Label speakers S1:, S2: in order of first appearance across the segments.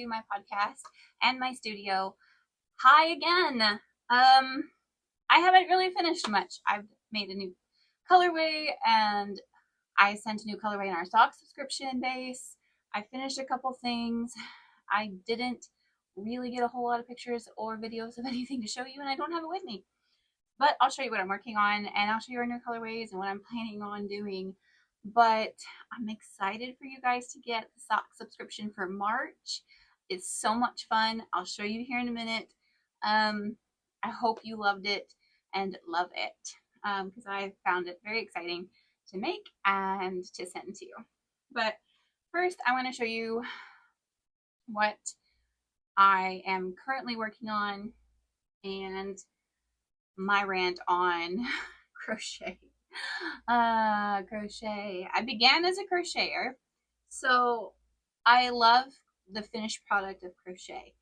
S1: to my podcast and my studio. Hi again. I haven't really finished much. I've made a new colorway and I sent a new colorway in our stock subscription base. I finished a couple things. I didn't really get a whole lot of pictures or videos of anything to show you, and I don't have it with me. But I'll show you what I'm working on, and I'll show you our new colorways and what I'm planning on doing. But I'm excited for you guys to get the sock subscription for March. It's so much fun. I'll show you here in a minute. I hope you loved it and love it because I found it very exciting to make and to send to you. But first, I want to show you what I am currently working on and my rant on crochet. Crochet. I began as a crocheter, so I love the finished product of crochet.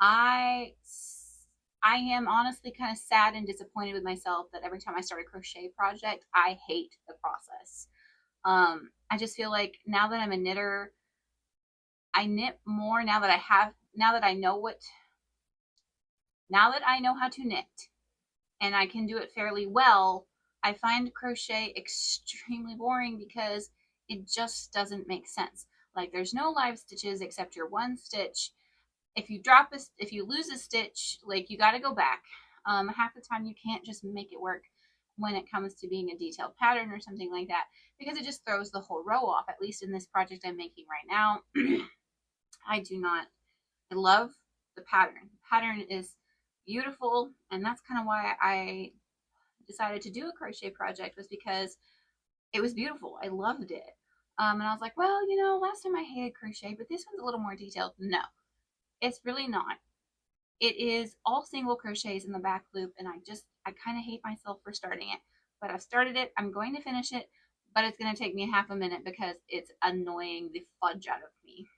S1: I am honestly kind of sad and disappointed with myself that every time I start a crochet project, I hate the process. I just feel like now that I'm a knitter, I knit more now that I know how to knit and I can do it fairly well. I find crochet extremely boring because it just doesn't make sense. Like there's no live stitches except your one stitch. If you lose a stitch, like you got to go back. Half the time you can't just make it work when it comes to being a detailed pattern or something like that because it just throws the whole row off. At least in this project I'm making right now, I love the pattern. The pattern is beautiful, and that's kind of why I decided to do a crochet project, was because it was beautiful. I loved it. And I was like, well, last time I hated crochet, but this one's a little more detailed. No, it's really not. It is all single crochets in the back loop, and I kind of hate myself for starting it. But I've started it. I'm going to finish it, but it's going to take me half a minute because it's annoying the fudge out of me.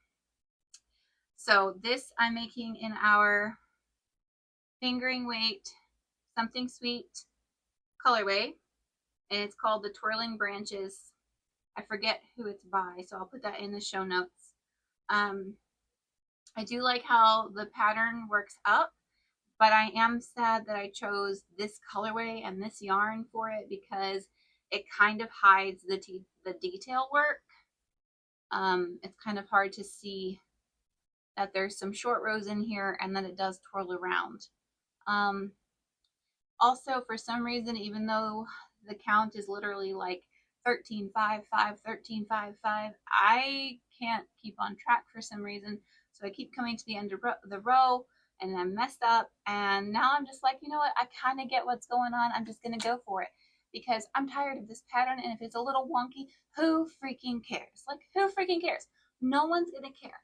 S1: So this I'm making in our fingering weight something sweet colorway, and it's called the Twirling Branches. I forget who it's by, so I'll put that in the show notes. I do like how the pattern works up, but I am sad that I chose this colorway and this yarn for it because it kind of hides the detail work. It's kind of hard to see that there's some short rows in here and that it does twirl around. Also, for some reason, even though the count is literally like 13, 5, 5, 13, 5, 5, I can't keep on track for some reason. So I keep coming to the end of the row and I'm messed up. And now I'm just like, you know what? I kind of get what's going on. I'm just going to go for it because I'm tired of this pattern. And if it's a little wonky, who freaking cares? Like, who freaking cares? No one's going to care.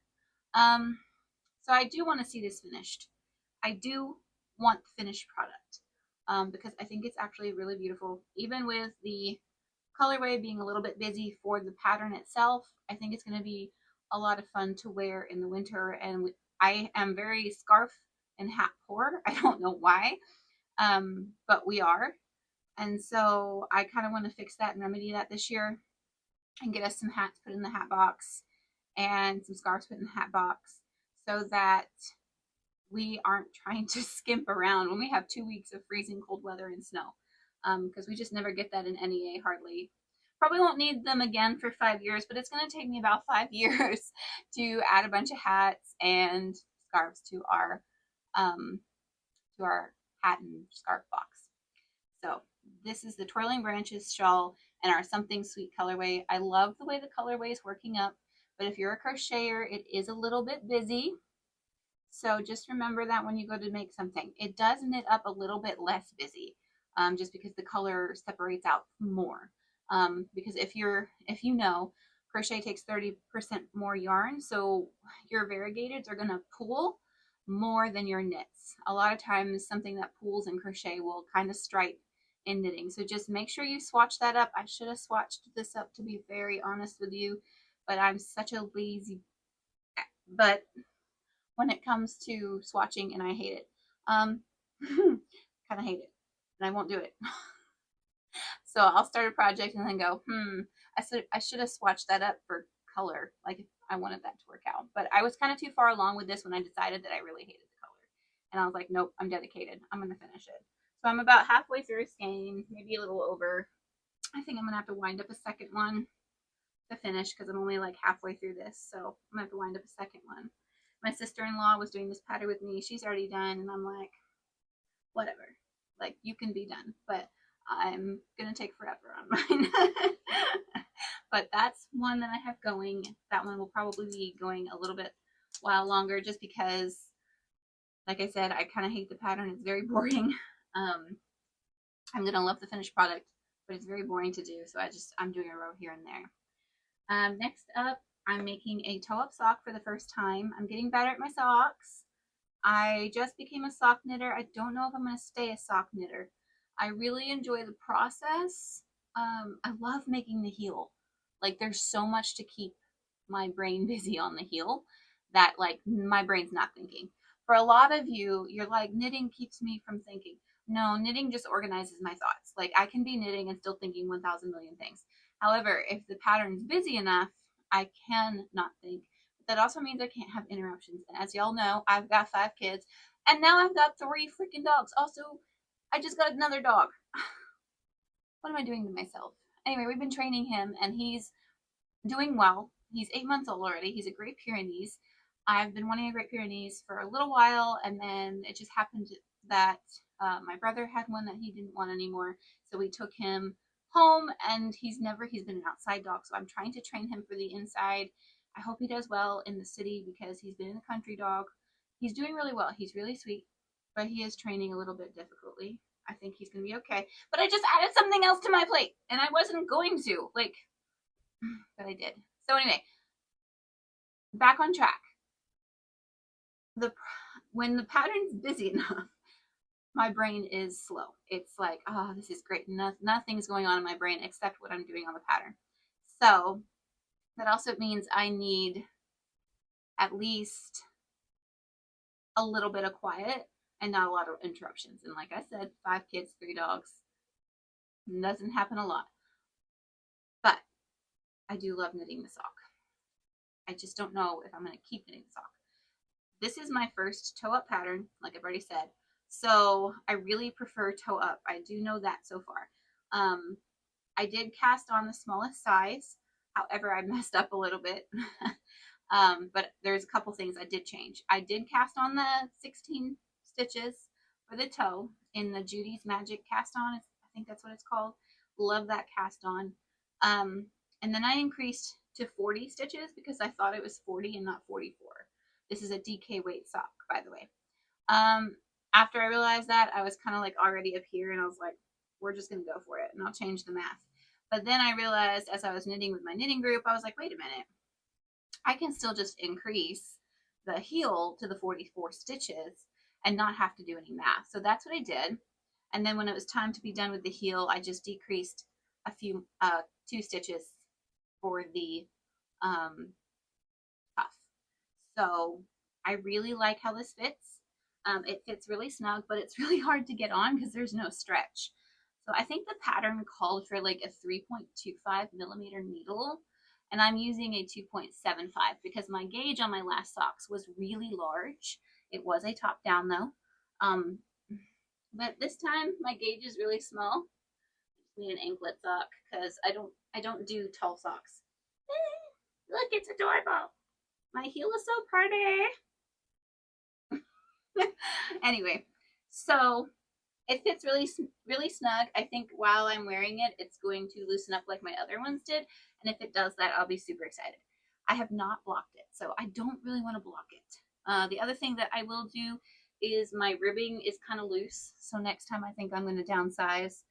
S1: So I do want to see this finished. I do want the finished product because I think it's actually really beautiful. Even with the colorway being a little bit busy for the pattern itself, I think it's going to be a lot of fun to wear in the winter. And I am very scarf and hat poor. I don't know why, but we are. And so I kind of want to fix that and remedy that this year and get us some hats put in the hat box and some scarves put in the hat box so that we aren't trying to skimp around when we have 2 weeks of freezing cold weather and snow, because we just never get that in NEA hardly. Probably won't need them again for 5 years, but it's going to take me about 5 years to add a bunch of hats and scarves to our hat and scarf box. So this is the Twirling Branches shawl and our Something Sweet colorway. I love the way the colorway is working up, but if you're a crocheter, it is a little bit busy. So just remember that when you go to make something, it does knit up a little bit less busy, just because the color separates out more. Because if you know, crochet takes 30% more yarn, so your variegateds are going to pool more than your knits. A lot of times something that pools in crochet will kind of stripe in knitting. So just make sure you swatch that up. I should have swatched this up, to be very honest with you, but I'm such a lazy, but when it comes to swatching, and I hate it. Kind of hate it, and I won't do it. So I'll start a project and then go, I should have swatched that up for color. Like, I wanted that to work out. But I was kind of too far along with this when I decided that I really hated the color. And I was like, nope, I'm dedicated. I'm going to finish it. So I'm about halfway through a skein, maybe a little over. I think I'm going to have to wind up a second one to finish because I'm only like halfway through this. So I'm going to have to wind up a second one. My sister-in-law was doing this pattern with me. She's already done. And I'm like, whatever. Like, you can be done. But I'm going to take forever on mine. But that's one that I have going. That one will probably be going a little bit while longer just because, like I said, I kind of hate the pattern. It's very boring. I'm going to love the finished product, but it's very boring to do. So I'm doing a row here and there. Next up, I'm making a toe-up sock for the first time. I'm getting better at my socks. I just became a sock knitter. I don't know if I'm going to stay a sock knitter. I really enjoy the process. I love making the heel. Like, there's so much to keep my brain busy on the heel that, like, my brain's not thinking. For a lot of you, you're like, knitting keeps me from thinking. No, knitting just organizes my thoughts. Like, I can be knitting and still thinking 1,000 million things. However, if the pattern's busy enough, I can not think. But that also means I can't have interruptions. And as y'all know, I've got 5 kids, and now I've got 3 freaking dogs. Also, I just got another dog. What am I doing to myself? Anyway, we've been training him, and he's doing well. He's 8 months old already. He's a Great Pyrenees. I've been wanting a Great Pyrenees for a little while, and then it just happened that my brother had one that he didn't want anymore, so we took him home, and he's been an outside dog, so I'm trying to train him for the inside. I hope he does well in the city because he's been a country dog. He's doing really well. He's really sweet, but he is training a little bit difficultly. I think he's going to be okay. But I just added something else to my plate, and I wasn't going to. Like, but I did. So anyway, back on track. When the pattern's busy enough, my brain is slow. It's like, oh, this is great. Nothing's going on in my brain except what I'm doing on the pattern. So that also means I need at least a little bit of quiet and not a lot of interruptions. And like I said, 5 kids, 3 dogs. Doesn't happen a lot. But I do love knitting the sock. I just don't know if I'm going to keep knitting the sock. This is my first toe up pattern, like I've already said. So I really prefer toe up. I do know that so far. I did cast on the smallest size. However, I messed up a little bit. But there's a couple things I did change. I did cast on the 16 stitches for the toe in the Judy's Magic cast on. I think that's what it's called. Love that cast on. And then I increased to 40 stitches because I thought it was 40 and not 44. This is a DK weight sock, by the way. After I realized that, I was kind of like already up here, and I was like, we're just going to go for it, and I'll change the math. But then I realized as I was knitting with my knitting group, I was like, wait a minute. I can still just increase the heel to the 44 stitches and not have to do any math. So that's what I did. And then when it was time to be done with the heel, I just decreased a few, 2 stitches for the cuff. So I really like how this fits. It fits really snug, but it's really hard to get on because there's no stretch. So I think the pattern called for like a 3.25 millimeter needle, and I'm using a 2.75 because my gauge on my last socks was really large. It was a top down though. But this time my gauge is really small. I just need an anklet sock because I don't do tall socks. Look, it's adorable. My heel is so pretty. Anyway, so it fits really, really snug. I think while I'm wearing it, it's going to loosen up like my other ones did. And if it does that, I'll be super excited. I have not blocked it, so I don't really want to block it. The other thing that I will do is my ribbing is kind of loose. So next time I think I'm going to downsize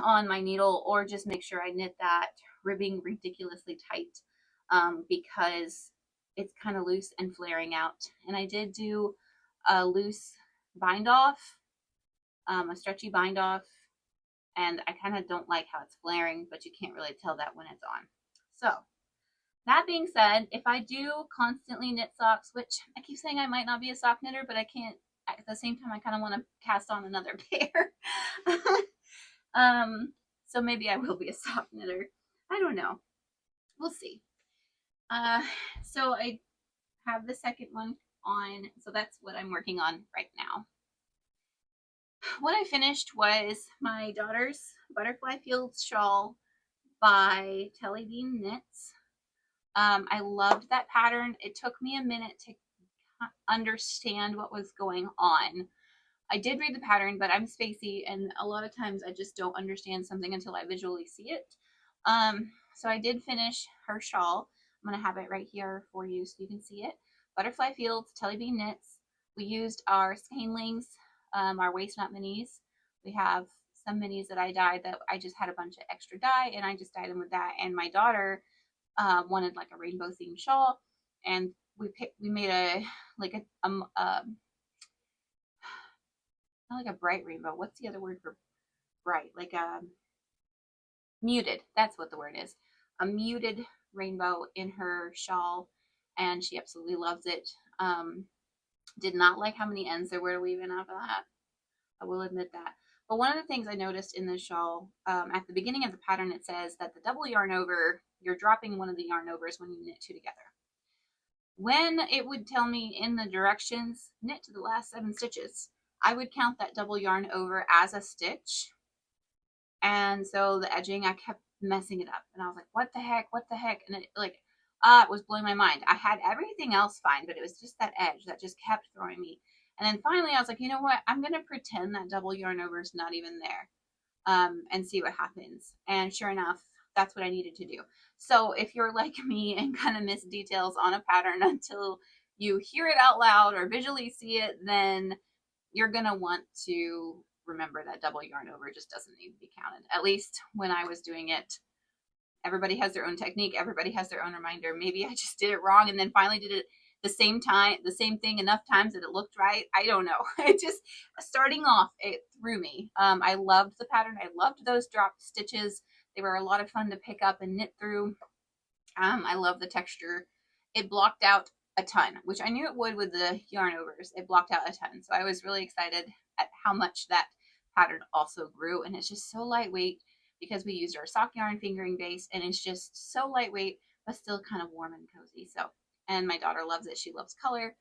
S1: on my needle or just make sure I knit that ribbing ridiculously tight because it's kind of loose and flaring out. And I did do a loose bind off, a stretchy bind off, and I kind of don't like how it's flaring, but you can't really tell that when it's on. So that being said, if I do constantly knit socks, which I keep saying I might not be a sock knitter, but I can't, at the same time I kind of want to cast on another pair. So maybe I will be a sock knitter. I don't know. We'll see. Uh, so I have the second one on, so that's what I'm working on right now. What I finished was my daughter's Butterfly Fields shawl by Telly Bean Knits. I loved that pattern. It took me a minute to understand what was going on. I did read the pattern, but I'm spacey, and a lot of times I just don't understand something until I visually see it. So I did finish her shawl. I'm gonna have it right here for you so you can see it. Butterfly Fields, Telly Bean Knits. We used our Scanelings, our waist knot minis. We have some minis that I dyed that I just had a bunch of extra dye, and I just dyed them with that. And my daughter wanted like a rainbow themed shawl, and we made a like not like a bright rainbow. What's the other word for bright? Like a muted. That's what the word is. A muted rainbow in her shawl, and she absolutely loves it. Did not like how many ends there were to weave in off of that. I will admit that. But one of the things I noticed in this shawl, at the beginning of the pattern, it says that the double yarn over, you're dropping one of the yarn overs when you knit two together. When it would tell me in the directions, knit to the last 7 stitches, I would count that double yarn over as a stitch. And so the edging, I kept messing it up. And I was like, what the heck? What the heck? And it was blowing my mind. I had everything else fine, but it was just that edge that just kept throwing me. And then finally I was like, you know what? I'm going to pretend that double yarn over is not even there, and see what happens. And sure enough, that's what I needed to do. So if you're like me and kind of miss details on a pattern until you hear it out loud or visually see it, then you're going to want to remember that double yarn over just doesn't need to be counted. At least when I was doing it, everybody has their own technique, everybody has their own reminder. Maybe I just did it wrong and then finally did it the same time, the same thing enough times that it looked right. I don't know. It just, starting off, it threw me. I loved the pattern. I loved those dropped stitches. They were a lot of fun to pick up and knit through. I love the texture. It blocked out a ton, which I knew it would with the yarn overs. It blocked out a ton. So I was really excited at how much that pattern also grew. And it's just so lightweight because we used our sock yarn fingering base, and it's just so lightweight, but still kind of warm and cozy. So, and my daughter loves it. She loves color.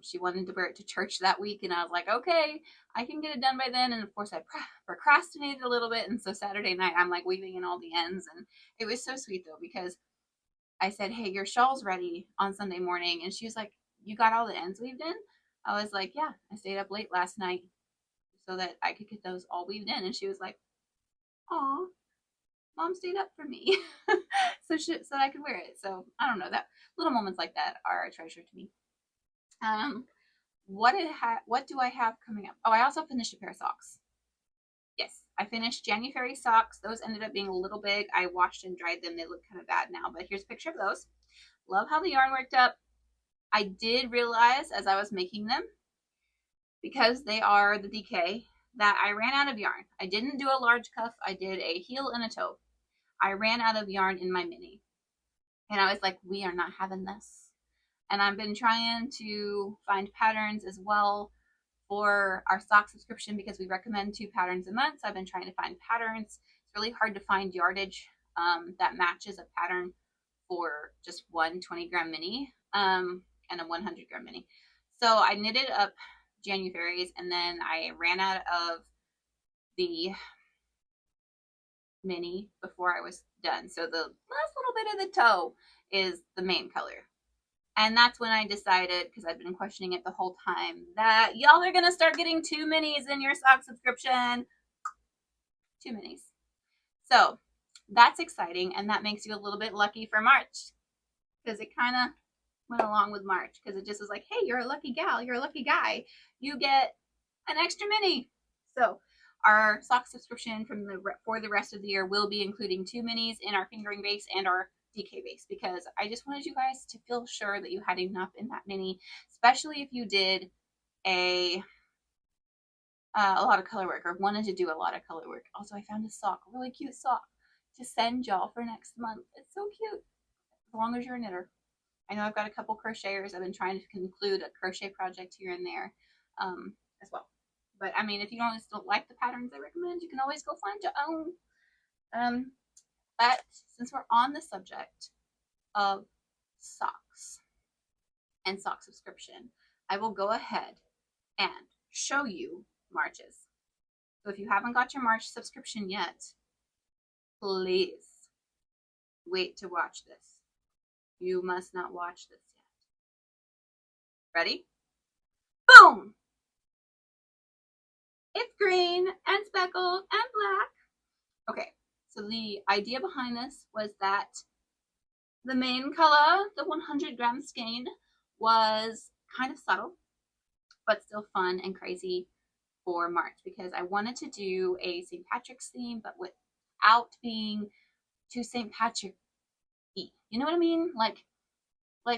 S1: She wanted to wear it to church that week, and I was like, okay, I can get it done by then. And of course, I procrastinated a little bit. And so Saturday night, I'm like weaving in all the ends. And it was so sweet though, because I said, hey, your shawl's ready on Sunday morning. And she was like, you got all the ends weaved in? I was like, yeah, I stayed up late last night so that I could get those all weaved in. And she was like, aw, mom stayed up for me. So I could wear it. So I don't know, that little moments like that are a treasure to me. Um, what do I have coming up? Oh, I also finished a pair of socks. Yes, I finished January socks. Those ended up being a little big. I washed and dried them. They look kind of bad now, but here's a picture of those. Love how the yarn worked up. I did realize as I was making them, because they are the DK, that I ran out of yarn. I didn't do a large cuff. I did a heel and a toe. I ran out of yarn in my mini. And I was like, we are not having this. And I've been trying to find patterns as well for our sock subscription because we recommend 2 patterns a month. So I've been trying to find patterns. It's really hard to find yardage that matches a pattern for just one 20-gram mini and a 100-gram mini. So I knitted up January's, and then I ran out of the mini before I was done. So the last little bit of the toe is the main color. And that's when I decided, because I've been questioning it the whole time, that y'all are going to start getting 2 minis in your sock subscription. 2 minis. So that's exciting, and that makes you a little bit lucky for March, because it kind of went along with March, because it just was like, hey, you're a lucky gal, you're a lucky guy, you get an extra mini. So our sock subscription for the rest of the year will be including 2 minis in our fingering base and our DK base, because I just wanted you guys to feel sure that you had enough in that mini, especially if you did a lot of color work or wanted to do a lot of color work. Also, I found a sock, a really cute sock to send y'all for next month. It's so cute, as long as you're a knitter. I know I've got a couple crocheters. I've been trying to conclude a crochet project here and there as well. But I mean, if you don't like the patterns I recommend, you can always go find your own. But since we're on the subject of socks and sock subscription, I will go ahead and show you March's. So if you haven't got your March subscription yet, please wait to watch this. You must not watch this yet. Ready? Boom! It's green and speckled and black. Okay, so the idea behind this was that the main color, the 100-gram skein, was kind of subtle, but still fun and crazy for March because I wanted to do a St. Patrick's theme, but without being too St. Patrick-y. You know what I mean? Like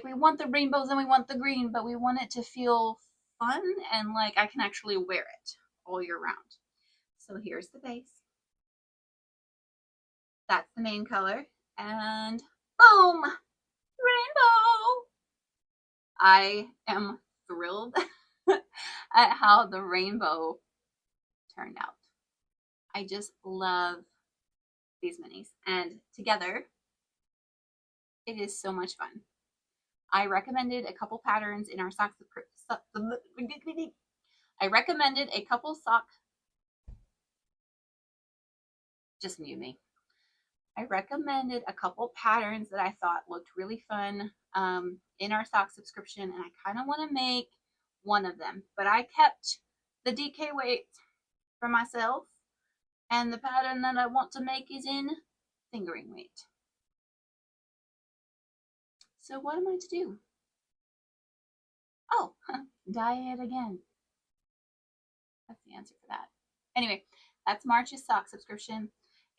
S1: we want the rainbows and we want the green, but we want it to feel fun and like I can actually wear it all year round. So here's the base. That's the main color. And boom! Rainbow! I am thrilled at how the rainbow turned out. I just love these minis. And together, it is so much fun. I recommended a couple patterns in our sock. I recommended a couple sock. Just mute me. I recommended a couple patterns that I thought looked really fun in our sock subscription, and I kind of want to make one of them, but I kept the DK weight for myself, and the pattern that I want to make is in fingering weight. So what am I to do? Oh, dye it again. That's the answer for that. Anyway, that's March's sock subscription.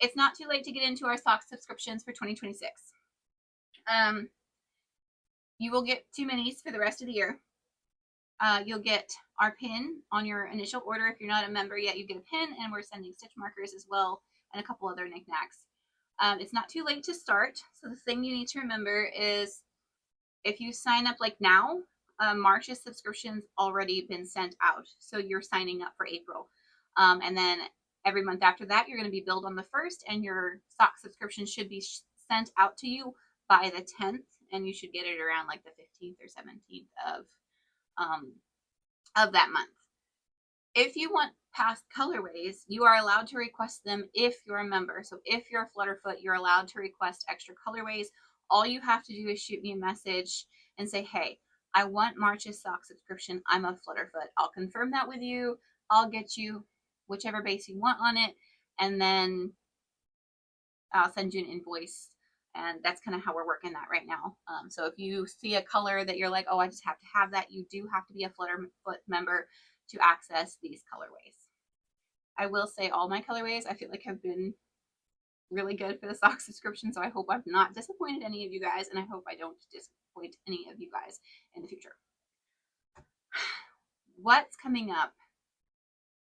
S1: It's not too late to get into our sock subscriptions for 2026. You will get 2 minis for the rest of the year. You'll get our pin on your initial order. If you're not a member yet, you get a pin, and we're sending stitch markers as well and a couple other knickknacks. It's not too late to start. So the thing you need to remember is if you sign up like now, March's subscription's already been sent out. So you're signing up for April. And then every month after that, you're going to be billed on the 1st, and your sock subscription should be sent out to you by the 10th, and you should get it around like the 15th or 17th of that month. If you want past colorways, you are allowed to request them if you're a member. So if you're a Flutterfoot, you're allowed to request extra colorways. All you have to do is shoot me a message and say, hey, I want March's sock subscription. I'm a Flutterfoot. I'll confirm that with you. I'll get you whichever base you want on it, and then I'll send you an invoice. And that's kind of how we're working that right now. So if you see a color that you're like, oh, I just have to have that, you do have to be a Flutterfoot member to access these colorways. I will say all my colorways I feel like have been really good for the sock subscription, so I hope I've not disappointed any of you guys, and I hope I don't disappoint any of you guys in the future. What's coming up?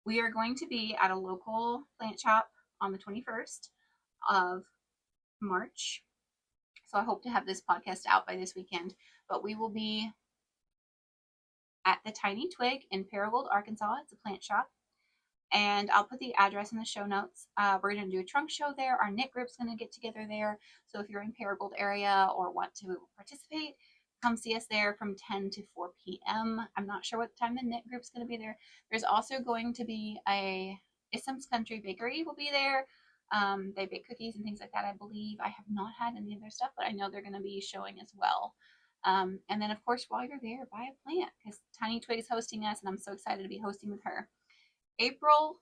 S1: We are going to be at a local plant shop on the 21st of March. So I hope to have this podcast out by this weekend, but we will be at the Tiny Twig in Paragould, Arkansas. It's a plant shop, and I'll put the address in the show notes. We're going to do a trunk show there. Our knit group's going to get together there. So if you're in Paragould area or want to participate, come see us there from 10 to 4 p.m. I'm not sure what time the knit group's going to be there. There's also going to be a Issam's Country Bakery will be there. They bake cookies and things like that, I believe. I have not had any of their stuff, but I know they're going to be showing as well. And then, of course, while you're there, buy a plant because Tiny Twig is hosting us, and I'm so excited to be hosting with her. April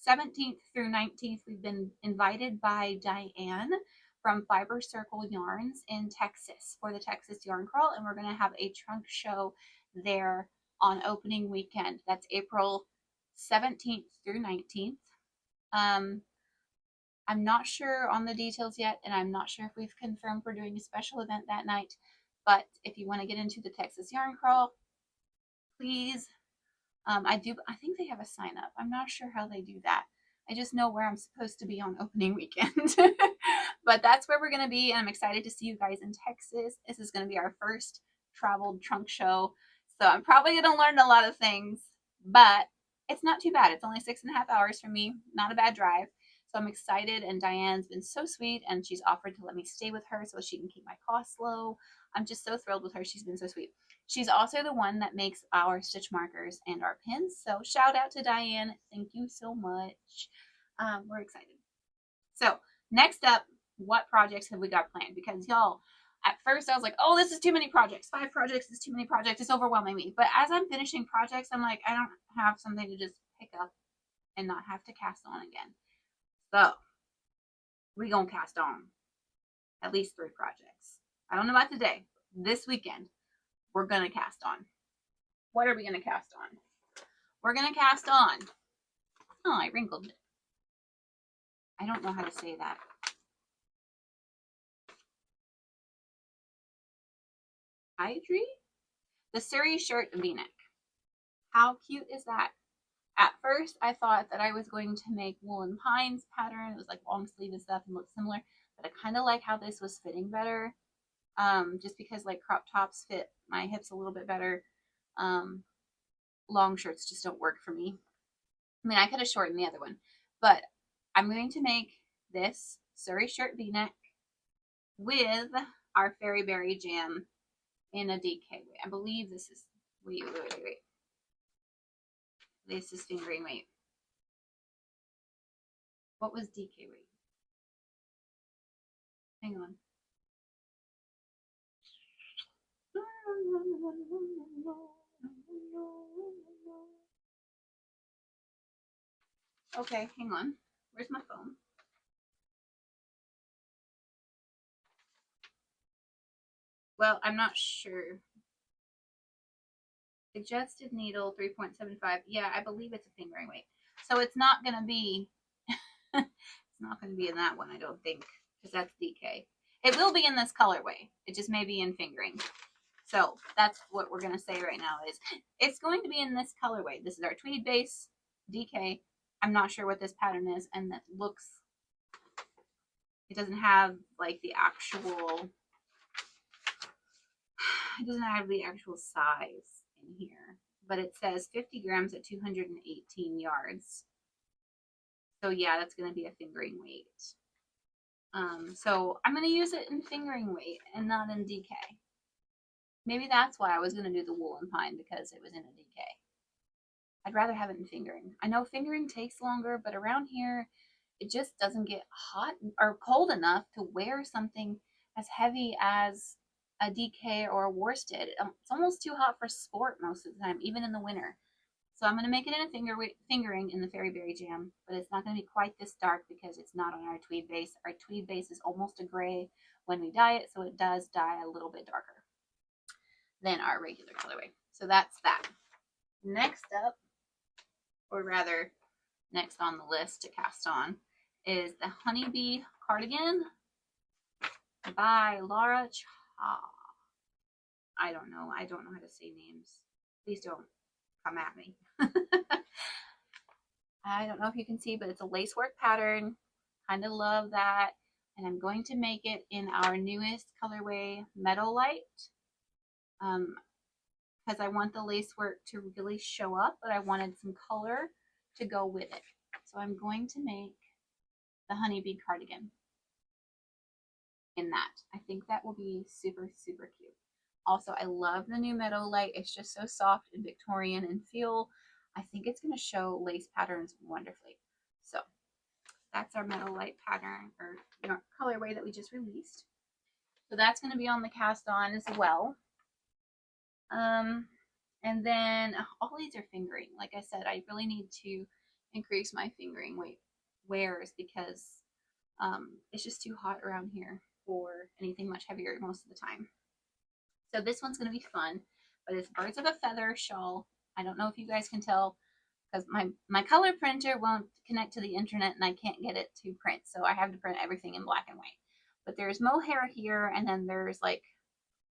S1: 17th through 19th, we've been invited by Diane from Fiber Circle Yarns in Texas for the Texas Yarn Crawl, and we're going to have a trunk show there on opening weekend. That's April 17th through 19th. I'm not sure on the details yet, and I'm not sure if we've confirmed we're doing a special event that night, but if you want to get into the Texas Yarn Crawl, please. I think they have a sign up. I'm not sure how they do that. I just know where I'm supposed to be on opening weekend. But that's where we're going to be, and I'm excited to see you guys in Texas. This is going to be our first traveled trunk show, so I'm probably going to learn a lot of things, but it's not too bad. It's only 6.5 hours for me. Not a bad drive. So I'm excited, and Diane's been so sweet, and she's offered to let me stay with her so she can keep my costs low. I'm just so thrilled with her. She's been so sweet. She's also the one that makes our stitch markers and our pins. So shout out to Diane. Thank you so much. We're excited. So next up, what projects have we got planned? Because y'all, at first I was like, oh, this is too many projects. 5 projects is too many projects. It's overwhelming me. But as I'm finishing projects, I'm like, I don't have something to just pick up and not have to cast on again. So we gonna cast on at least 3 projects. I don't know about today. This weekend, we're gonna cast on. What are we gonna cast on? We're gonna cast on. Oh, I wrinkled it. I don't know how to say that. Hydri? The Surrey shirt V-neck. How cute is that? At first, I thought that I was going to make Woolen Pines pattern. It was like long sleeve and stuff and looked similar, but I kind of like how this was fitting better. Just because like crop tops fit my hips a little bit better. Long shirts just don't work for me. I mean, I could have shortened the other one, but I'm going to make this Surrey shirt V-neck with our Fairy Berry Jam in a DK weight. I believe this is, wait. This is fingering weight. What was DK weight? Hang on. Okay, hang on. Where's my phone? Well, I'm not sure. Suggested needle 3.75. Yeah, I believe it's a fingering weight. So it's not going to be, it's not going to be in that one, I don't think, because that's DK. It will be in this colorway. It just may be in fingering. So that's what we're going to say right now is it's going to be in this colorway. This is our tweed base, DK. I'm not sure what this pattern is, and that looks, it doesn't have like the actual, it doesn't have the actual size in here, but it says 50 grams at 218 yards. So yeah, that's going to be a fingering weight. So I'm going to use it in fingering weight and not in DK. Maybe that's why I was going to do the Woolen Pine, because it was in a DK. I'd rather have it in fingering. I know fingering takes longer, but around here, it just doesn't get hot or cold enough to wear something as heavy as a DK or a worsted. It's almost too hot for sport most of the time, even in the winter. So I'm going to make it in a fingering in the Fairy Berry Jam, but it's not going to be quite this dark because it's not on our tweed base. Our tweed base is almost a gray when we dye it, so it does dye a little bit darker than our regular colorway. So that's that. Next up, or rather next on the list to cast on, is the Honeybee Cardigan by Laura Cha. I don't know how to say names. Please don't come at me. I don't know if you can see, but it's a lacework pattern. Kind of love that. And I'm going to make it in our newest colorway, Meadow Light. Because I want the lacework to really show up, but I wanted some color to go with it. So I'm going to make the Honeybee Cardigan in that. I think that will be super, super cute. Also, I love the new Meadow Light. It's just so soft and Victorian in feel. I think it's going to show lace patterns wonderfully. So that's our Meadow Light pattern, or colorway that we just released. So that's going to be on the cast on as well. And then all these are fingering. Like I said, I really need to increase my fingering weight wears because it's just too hot around here for anything much heavier most of the time. So this one's going to be fun, but it's Birds of a Feather shawl. I don't know if you guys can tell because my color printer won't connect to the internet and I can't get it to print. So I have to print everything in black and white. But there's mohair here, and then there's like,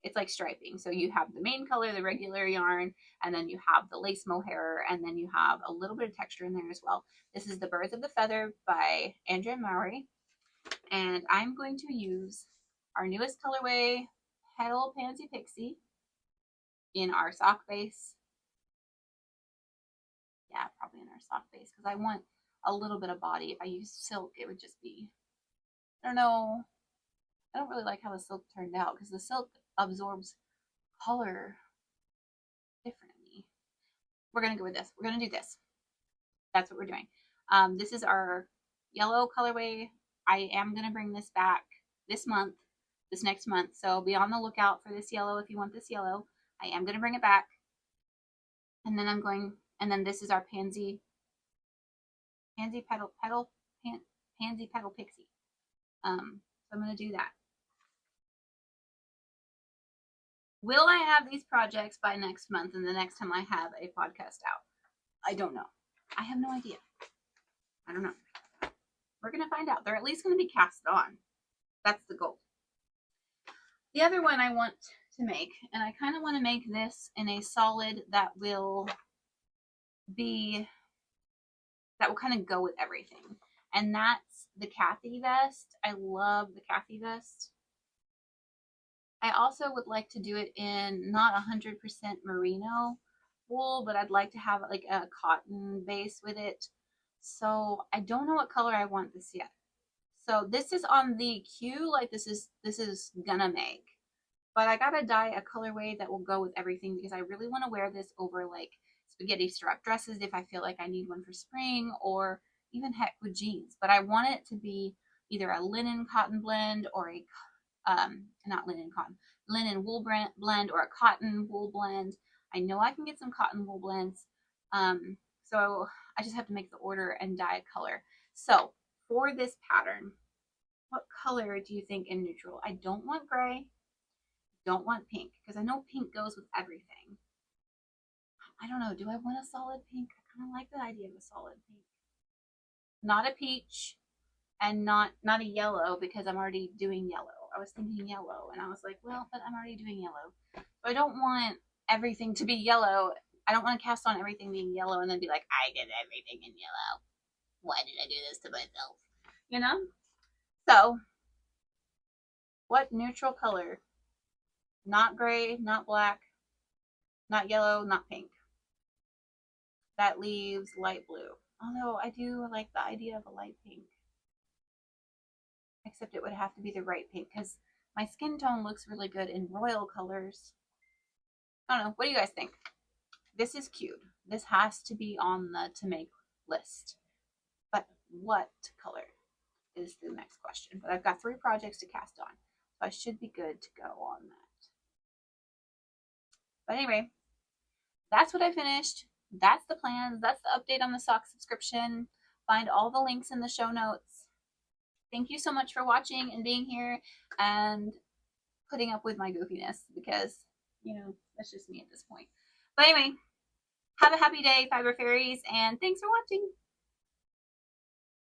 S1: it's like striping. So you have the main color, the regular yarn, and then you have the lace mohair, and then you have a little bit of texture in there as well. This is the Birds of the Feather by Andrea Mowry. And I'm going to use our newest colorway, Petal Pansy Pixie, in our sock base. Yeah, probably in our sock base, because I want a little bit of body. If I used silk, it would just be, I don't know. I don't really like how the silk turned out because the silk absorbs color differently. We're going to go with this. We're going to do this. That's what we're doing. This is our yellow colorway. I am going to bring this back this month, this next month. So be on the lookout for this yellow if you want this yellow. I am going to bring it back. And then and then this is our pansy petal pixie. So I'm going to do that. Will I have these projects by next month and the next time I have a podcast out? I don't know. I have no idea. I don't know. We're going to find out. They're at least going to be cast on. That's the goal. The other one I want to make, and I kind of want to make this in a solid that will kind of go with everything. And that's the Kathy vest. I love the Kathy vest. I also would like to do it in not 100% merino wool, but I'd like to have like a cotton base with it. So I don't know what color I want this yet. So this is on the queue, like this is gonna make. But I gotta dye a colorway that will go with everything because I really want to wear this over like spaghetti strap dresses if I feel like I need one for spring, or even heck with jeans. But I want it to be either a linen cotton blend or a not linen cotton, linen wool blend or a cotton wool blend. I know I can get some cotton wool blends. So I just have to make the order and dye a color. So for this pattern, what color do you think in neutral? I don't want gray, don't want pink, because I know pink goes with everything. I don't know. Do I want a solid pink? I kind of like the idea of a solid pink. Not a peach, and not a yellow because I'm already doing yellow. I was thinking yellow, and I was like, well, but I'm already doing yellow. So I don't want everything to be yellow. I don't want to cast on everything being yellow and then be like, I did everything in yellow. Why did I do this to myself? You know? So, what neutral color? Not gray, not black, not yellow, not pink. That leaves light blue. Although I do like the idea of a light pink. Except it would have to be the right pink because my skin tone looks really good in royal colors. I don't know. What do you guys think? This is cute. This has to be on the to make list. But what color is the next question? But I've got 3 projects to cast on. So I should be good to go on that. But anyway, that's what I finished. That's the plans. That's the update on the sock subscription. Find all the links in the show notes. Thank you so much for watching and being here and putting up with my goofiness because, you know, that's just me at this point. But anyway, have a happy day, Fiber Fairies, and thanks for watching.